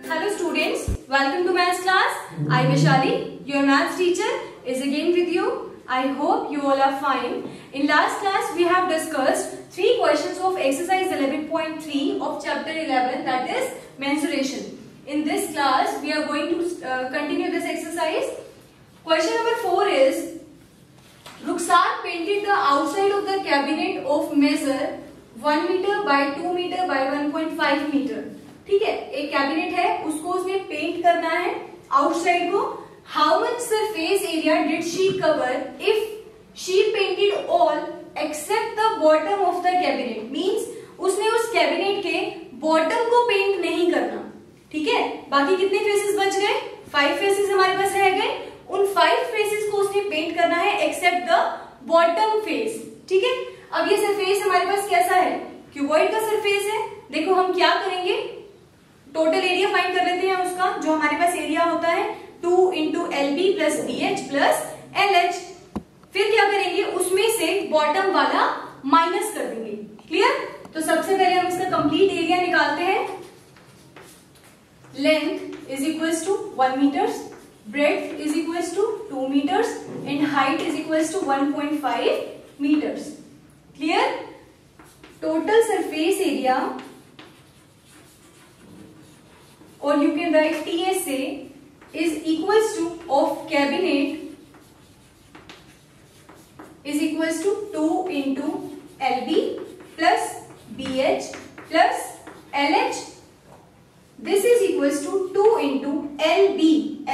Hello students, welcome to maths class. I Vaishali, your maths teacher, is again with you. I hope you all are fine. In last class we have discussed 3 questions of exercise 11.3 of chapter 11, that is mensuration. In this class we are going to continue this exercise. Question number 4 is, Rukhsar painted the outside of the cabinet of measure 1 meter by 2 meter by 1.5 meter. ठीक है, एक cabinet है, उसको उसने paint करना है outside को. How much surface area did she cover if she painted all except the bottom of the cabinet. Means उसने उस कैबिनेट के बॉटम को पेंट नहीं करना. ठीक है, बाकी कितने फेसेस बच गए? 5 फेसेस हमारे पास रह गए. उन 5 फेसेस को उसने पेंट करना है एक्सेप्ट द बॉटम फेस. ठीक है, अब ये सरफेस हमारे पास कैसा है? क्यूबॉइड का सरफेस है. देखो हम क्या करेंगे, टोटल एरिया फाइंड कर लेते हैं उसका. जो हमारे पास एरिया होता है 2 into LB plus BH plus LH. फिर क्या करेंगे, उसमें से बॉटम वाला माइनस कर देंगे. क्लियर? तो सबसे पहले हम इसका कंप्लीट एरिया निकालते हैं. Length is equals to 1 metres, breadth is equals to 2 metres and height is equals to 1.5 metres. Clear? Total surface area, or you can write TSA, is equals to of cabinet is equals to 2 into LB plus BH plus LH. This is equals to 2 into LB.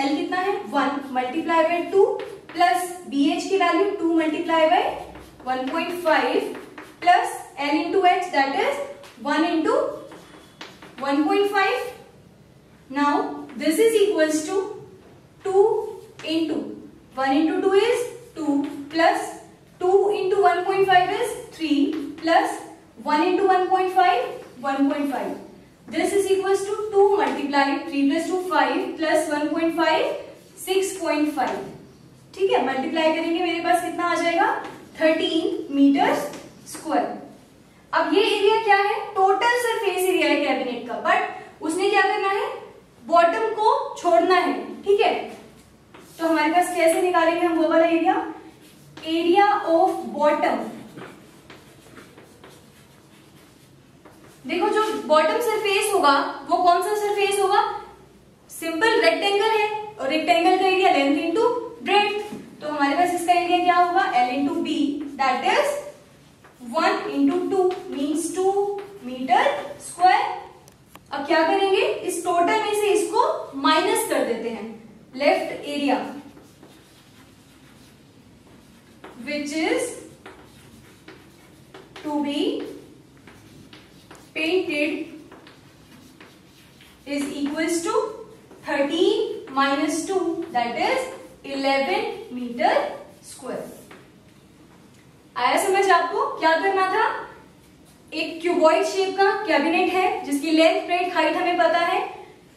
L कितना है? 1 multiply by 2 plus BH की value 2 multiply by 1.5 plus L into H, that is 1 into 1.5. Now this is equals to 2 into 1 into 2 is 2 plus 2 into 1.5 is 3 plus 1 into 1.5 1.5. This is equals to 2 multiply 3 plus 2 5 plus 1.5 6.5. ठीक है, multiply करेंगे मेरे पास कितना आ जाएगा? 13 metre square. अब ये area क्या है? टोटल सरफेस एरिया है कैबिनेट का, बट उसने क्या करना है? बॉटम को छोड़ना है. ठीक है, तो हमारे पास कैसे निकालेंगे हम वो वाला एरिया? Area of bottom. देखो जो बॉटम सरफेस होगा वो कौन सा सरफेस होगा? सिंपल रेक्टेंगल है, और रेक्टेंगल का एरिया लेंथ इंटू ब्रेड्थ. तो हमारे पास इसका एरिया क्या होगा? L into B, that is 1 into 2 means 2 metre square. अब क्या करेंगे, इस टोटल में से इसको माइनस कर देते हैं. Left area which is to be painted is equals to 13 minus 2, that is 11 metre square. आया समझ आपको? क्या करना था? एक क्यूबॉइड शेप का कैबिनेट है जिसकी लेंथ, ब्रेड्थ, हाइट हमें पता है.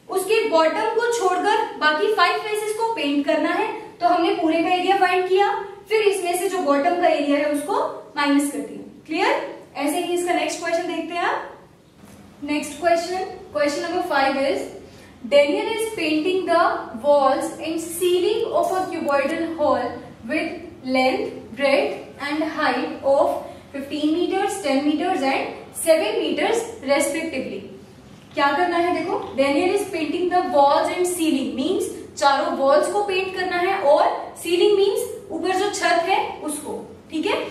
उसके बॉटम को छोड़कर बाकी 5 फेसेस को पेंट करना है. तो हमने पूरे का एरिया फाइंड किया, फिर इसमें से जो बॉटम का एरिया है उसको माइनस कर दिया. क्लियर? ऐसे ही इसका नेक्स्ट क्वेश्चन देखते हैं आप. Next question number 5 is, Daniel is painting the walls and ceiling of a cuboidal hall with length, breadth and height of 15 meters, 10 meters and 7 meters respectively. क्या करना है? देखो, Daniel is painting the walls and ceiling means चारों walls को paint करना है, और ceiling means ऊपर जो छत है उसको. ठीक है,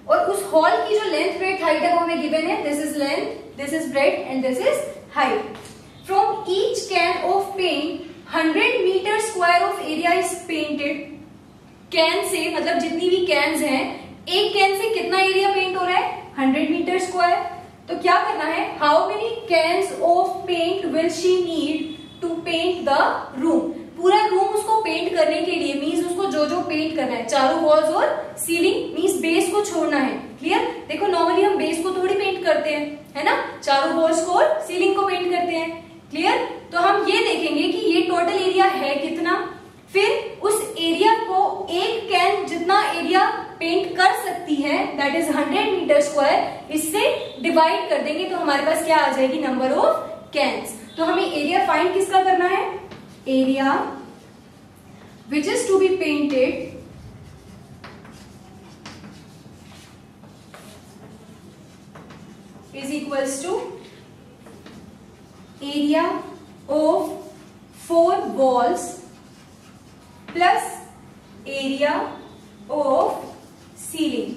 और उस हॉल की जो लेंथ, ब्रेड्थ, हाइट है वो हमें गिवन है. This is length, this is breadth and this is height. From each can of paint 100 metre square of area is painted. Can से मतलब जितनी भी कैन्स हैं, एक कैन से कितना एरिया पेंट हो रहा है? 100 मीटर स्क्वायर. तो क्या करना है? How many cans of paint will she need to paint the room. पूरा रूम उसको पेंट करने के लिए मीन्स उसको जो जो पेंट करना है, चारों वॉल्स और सीलिंग मीन्स बेस को छोड़ना है. क्लियर? देखो नॉर्मली हम बेस को थोड़ी पेंट करते हैं, है ना? चारों वॉल्स को और सीलिंग को पेंट करते हैं. क्लियर? तो हम ये देखेंगे कि ये टोटल एरिया है कितना. फिर उस एरिया को एक कैन जितना एरिया पेंट कर सकती है, दैट इज 100 मीटर स्क्वायर, इससे डिवाइड कर देंगे तो हमारे पास क्या आ जाएगी? Number of cans. तो हमें एरिया फाइंड किसका करना है, area which is to be painted is equals to area of 4 walls plus area of ceiling।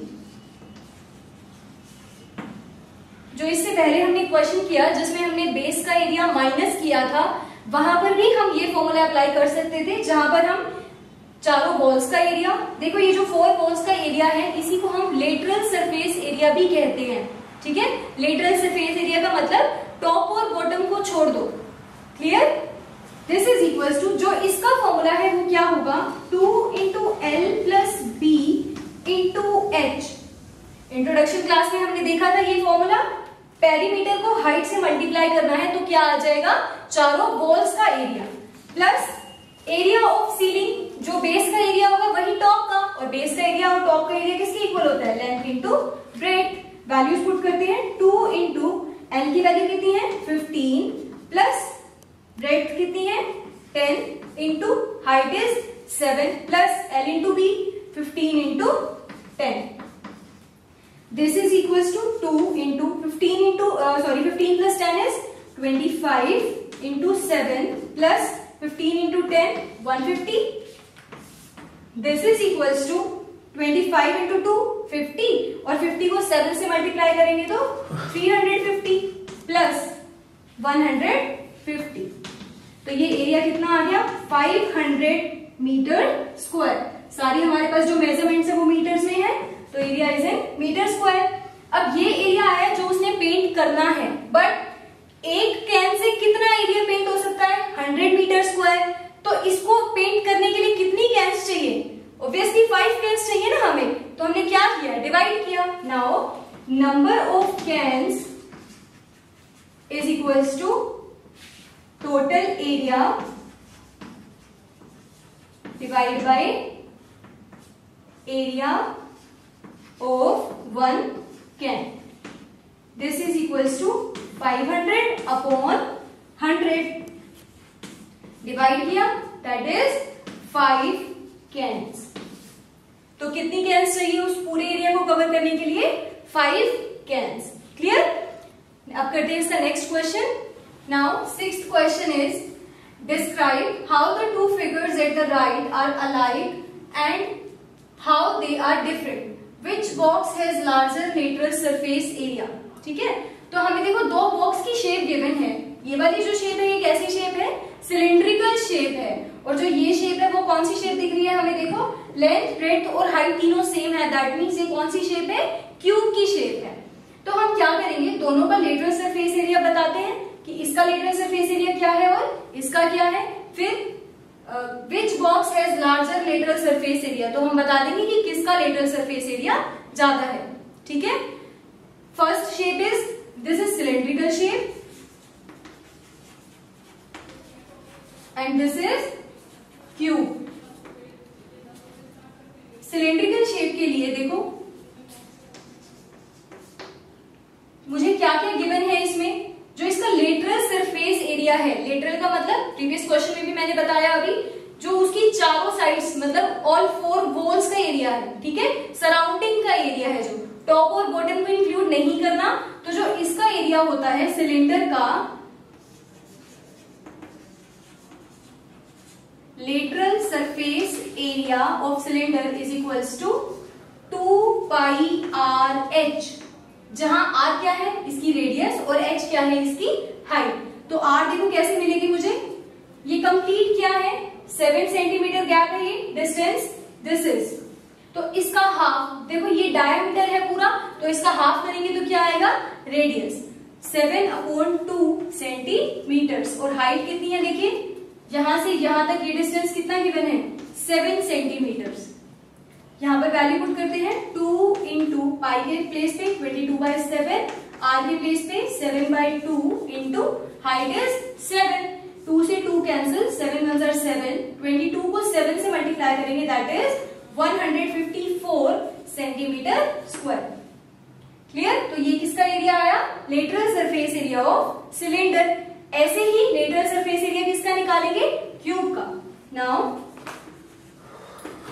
जो इससे पहले हमने क्वेश्चन किया जिसमें हमने बेस का एरिया माइनस किया था, वहां पर भी हम ये फॉर्मूला अप्लाई कर सकते थे, जहां पर हम चारों वॉल्स का एरिया, देखो ये जो 4 वॉल्स का एरिया है इसी को हम लेटरल सरफेस एरिया भी कहते हैं। ठीक है, लेटरल सरफेस एरिया का मतलब टॉप और बॉटम को छोड़ दो। Clear? This is equals to, जो इसका फॉर्मूला है वो क्या होगा, 2 into L plus B into H. Introduction class में हमने देखा था ये फॉर्मूला, पेरीमीटर को हाइट से मल्टीप्लाई करना है तो क्या आ जाएगा, चारों वॉल्स का area plus area of ceiling, जो बेस का एरिया होगा वही टॉप का, और बेस का एरिया और टॉप का एरिया किसके इक्वल होता है, length into breadth. Values put करते हैं, 2 इंटू एल की वैल्यू कितनी है 15 प्लस ब्रेड्थ कितनी है 10 into height is 7 plus L into B 15 into 10। This is equals to 2 into 15 plus 10 is 25 into 7 plus 15 into 10 150। This is equals to 25 into 2 50, और 50 को 7 से मल्टीप्लाई करेंगे तो 350 प्लस 150। तो ये एरिया कितना आ गया 500 मीटर स्क्वायर। सारी हमारे पास जो मेजरमेंट्स है वो मीटर्स में है, तो area is in metre square. अब ये एरिया आया जो उसने पेंट करना है, बट एक कैन से कितना एरिया पेंट हो सकता है 100 मीटर स्क्वायर। तो इसको पेंट करने के लिए कितनी कैंस चाहिए, ऑब्वियसली 5 कैंस चाहिए ना हमें, तो हमने क्या किया, डिवाइड किया। Now number of cans is equals to total area divide by area of 1 can. This is equals to 500 upon 100 divide किया, दैट इज 5 कैंस। तो कितनी कैंस चाहिए उस पूरे एरिया को कवर करने के लिए, 5 कैंस। क्लियर? अब करते हैं इसका next question. Now 6th question is describe how the 2 figures at the right are alike and how they are different, which box has larger lateral surface area. ठीक है, तो हमें देखो 2 बॉक्स की शेप गिवन है। ये वाली जो शेप है ये कैसी शेप है, सिलिंड्रिकल शेप है, और जो ये शेप है वो कौन सी शेप दिख रही है हमें, देखो लेंथ ब्रेड्थ और हाइट तीनों सेम है, दैट मीन्स ये कौन सी शेप है, क्यूब की शेप है। तो हम क्या करेंगे, दोनों का लेटरल सरफेस एरिया बताते हैं कि इसका लेटरल सरफेस एरिया क्या है और इसका क्या है, फिर विच box has larger lateral surface area, तो हम बता देंगे कि किसका लेटरल सरफेस एरिया ज्यादा है। ठीक है, first shape is, this is cylindrical shape and this is cube। Cylindrical shape के लिए देखो मुझे क्या क्या गिवन है इसमें, जो इसका लेटरल सरफेस एरिया है, लेटरल का मतलब प्रीवियस क्वेश्चन में भी मैंने बताया अभी, जो उसकी चारों साइड्स मतलब ऑल 4 वॉल्स का एरिया है। ठीक है, सराउंडिंग का एरिया है, जो टॉप और बॉटम को इंक्लूड नहीं करना। तो जो इसका एरिया होता है सिलेंडर का lateral surface area of cylinder is equals to 2 pi r h, जहां आर क्या है इसकी रेडियस और एच क्या है इसकी हाइट। तो आर देखो कैसे मिलेगी मुझे, ये कंप्लीट क्या है 7 सेंटीमीटर गैप है ये डिस्टेंस, दिस इज, तो इसका हाफ देखो, ये डायमीटर है पूरा, तो इसका हाफ करेंगे तो क्या आएगा रेडियस 7/2 सेंटीमीटर्स, और हाइट कितनी है देखिए, यहां से यहां तक ये डिस्टेंस कितना गिवन है 7 सेंटीमीटर्स। यहां पर वैल्यू पुट करते हैं, 2 इंटू पाई के प्लेस पे 22/7, आर के प्लेस पे 7/2 इंटू हाइट इज 7, 2 से 2 कैंसिल, 7 1 are 7, 22 को 7 से मल्टीप्लाई करेंगे, that is 154 centimetre square. Clear? तो ये किसका एरिया आया, lateral surface area of cylinder. ऐसे ही लेटरल सरफेस एरिया किसका निकालेंगे, क्यूब का। Now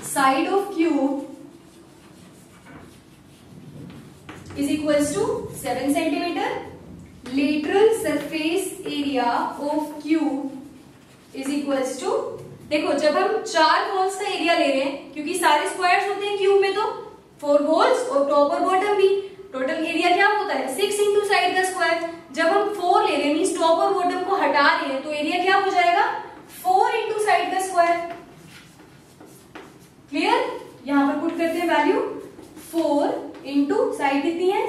side of cube is equals to 7 centimetre, lateral surface area of cube is equals to, देखो जब हम 4 होल्स का एरिया ले रहे हैं, क्योंकि सारे स्क्वायर्स होते हैं क्यूब में, तो 4 होल्स और टॉप और बॉटम भी, टोटल एरिया क्या होता है 6 इंटू साइड का स्क्वायर। जब हम 4 ले रहे हैं मींस टॉप और बॉटम को हटा रहे हैं, तो एरिया क्या हो जाएगा 4 इंटू साइड का स्क्वायर। क्लियर, यहां पर पुट करते हैं वैल्यू 4 इंटू साइड कितनी है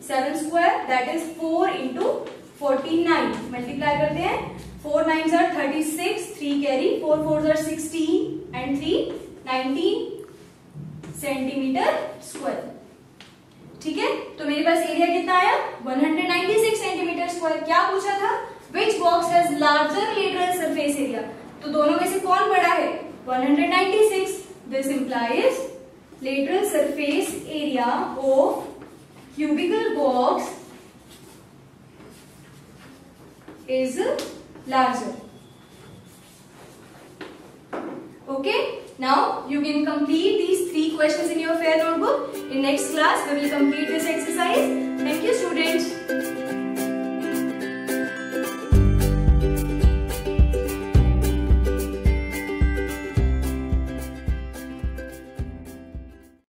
7 square that is 4 into 49, multiply करते हैं 4 9s are 36, 3 carry, 4 4s are 16 and 3 19 centimetre square. ठीक है, तो मेरे पास एरिया कितना आया 196 सेंटीमीटर स्क्वायर। क्या पूछा था, विच box has larger lateral surface area, तो दोनों में से कौन बड़ा है 196। This implies lateral surface area of cubical box is larger. Okay, now you can complete these 3 questions in your fair notebook. In next class we will complete this exercise. Thank you.